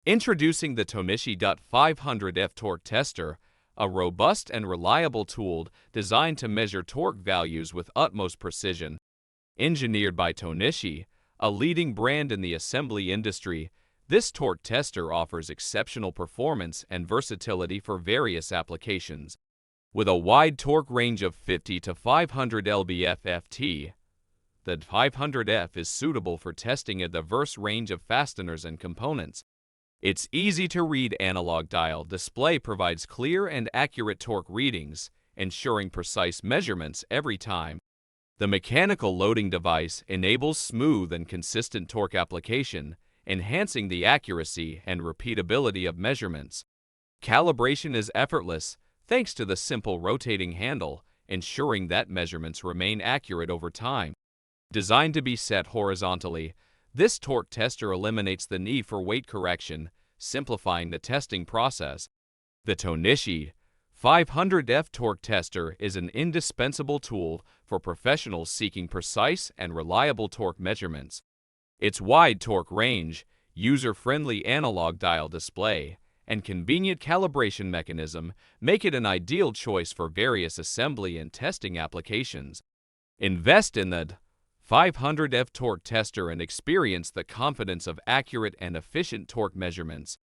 Introducing the Tohnichi DOT500F Torque Tester, a robust and reliable tool designed to measure torque values with utmost precision. Engineered by Tohnichi, a leading brand in the assembly industry, this torque tester offers exceptional performance and versatility for various applications. With a wide torque range of 50 to 500 lb-ft, the 500F is suitable for testing a diverse range of fasteners and components. Its easy-to-read analog dial display provides clear and accurate torque readings, ensuring precise measurements every time. The mechanical loading device enables smooth and consistent torque application, enhancing the accuracy and repeatability of measurements. Calibration is effortless thanks to the simple rotating handle, ensuring that measurements remain accurate over time. Designed to be set horizontally, this torque tester eliminates the need for weight correction, simplifying the testing process. The Tohnichi 500F Torque Tester is an indispensable tool for professionals seeking precise and reliable torque measurements. Its wide torque range, user-friendly analog dial display, and convenient calibration mechanism make it an ideal choice for various assembly and testing applications. Invest in the 500F Torque Tester and experience the confidence of accurate and efficient torque measurements.